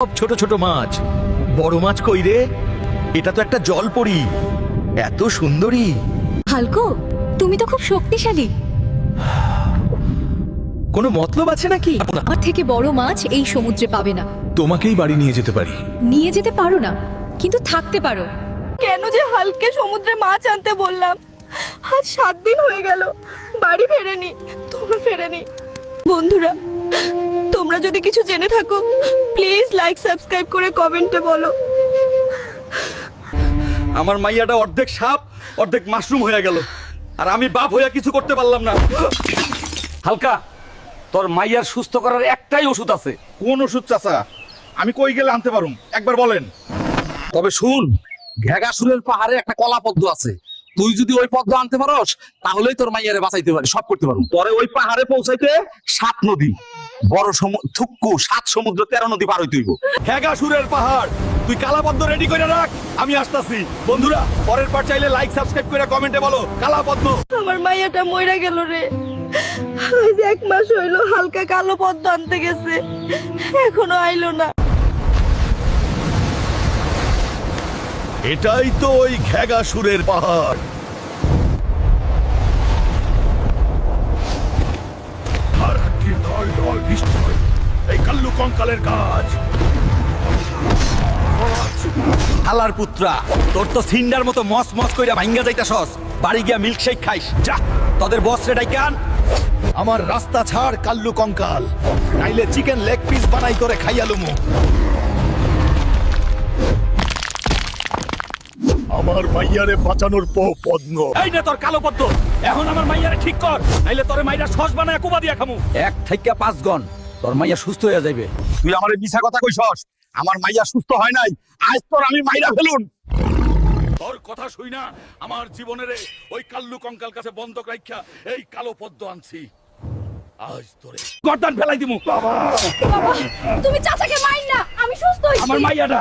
সব ছোট ছোট মাছ। বড় মাছ কই রে? এটা তো একটা জলপরি, এত সুন্দরী। হালকো, তুমি তো খুব শক্তিশালী। কোনো মতলব আছে নাকি? আমার থেকে বড় মাছ এই সমুদ্রে পাবে না। তোমাকেই বাড়ি নিয়ে যেতে পারি। নিয়ে যেতে পারো না, কিন্তু থাকতে পারো। কেন যে হালকে সমুদ্রে মাছ আনতে বললাম? আজ 7 দিন হয়ে গেল, বাড়ি ফেরেনি, তোমরা ফেরেনি। বন্ধুরা, তোমরা যদি কিছু জেনে থাকো প্লিজ লাইক সাবস্ক্রাইব করে কমেন্টে বলো। আমার মাইয়াটা অর্ধেক সাপ অর্ধেক মাশরুম হয়ে গেল, আর আমি বাপ হইয়া কিছু করতে পারলাম না। হালকা, তোর মাইয়ার সুস্থ করার একটাই ওষুধ আছে। কোন ওষুধ চাচা? আমি কই গেলে আনতে পারুম, একবার বলেন। তবে শুন, ঘেগাসুরের পাহাড়ে একটা কলা পদ্ম আছে। তুই যদি ওই পদ্ম আনতে পারস তাহলেই তোর মাইয়ারে বাঁচাইতে পারি, সব করতে পারবো। পরে ওই পাহাড়ে পৌঁছাইতে 7 নদী, বড় থুক্কু 7 সমুদ্র 13 নদী পার হইতে হইব। ঘেগাসুরের পাহাড়, তুই কালাপদ্ম রেডি করে রাখ, আমি আসতাছি। বন্ধুরা, পরের পার্ট চাইলে লাইক সাবস্ক্রাইব করে কমেন্টে বলো কালাপদ্ম। আমার মাইয়াটা মইরা গেল রে। আজ 1 মাস হইলো হালকা কালো পদ্ম আনতে গেছে, এখনো আইলো না। এটাই তো ওই ঘেগাসুরের পাহাড়। আর কি দল দল নিশ্চয় এই কাল্লু কঙ্কালের কাজ। হালার পুত্রা, তোর তো সিন্ডার মতো মস মস কইরা ভাঙ্গা যাইতাছস। বাড়ি গিয়া মিল্কশেক খাইস যা। তোদের বস রে ডাইকা আন। আমার রাস্তা ছাড় কাল্লু কঙ্কাল, নাইলে চিকেন লেগ পিস বানাই তোরে খাইয়ালুমু। আমার মাইয়ারে বাঁচানোর পদ্ম। এই নে তোর কালো পদ্ম, এখন আমার মাইয়ারে ঠিক কর, নাইলে তোরে মাইরা সস বানায় কুবা দিয়া খামু। 1 থেকে 5 গন তোর মাইয়া সুস্থ হয়ে যাইবে। তুই আমারে মিছা কথা কইছস, আমার মাইয়া সুস্থ হয় নাই, আজ তোর আমি মাইরা ফেলুন। তোর কথা শুই না আমার জীবনের ওই কাল্লু কঙ্কাল কাছে বন্ধক রাখিয়া এই কালো পদ্ম আনছি। আজ তোরে গর্দান ফেলাই দিমু। বাবা, তুমি চাচাকে মাইর না, আমি সুস্থ হইছি। আমার মাইয়াটা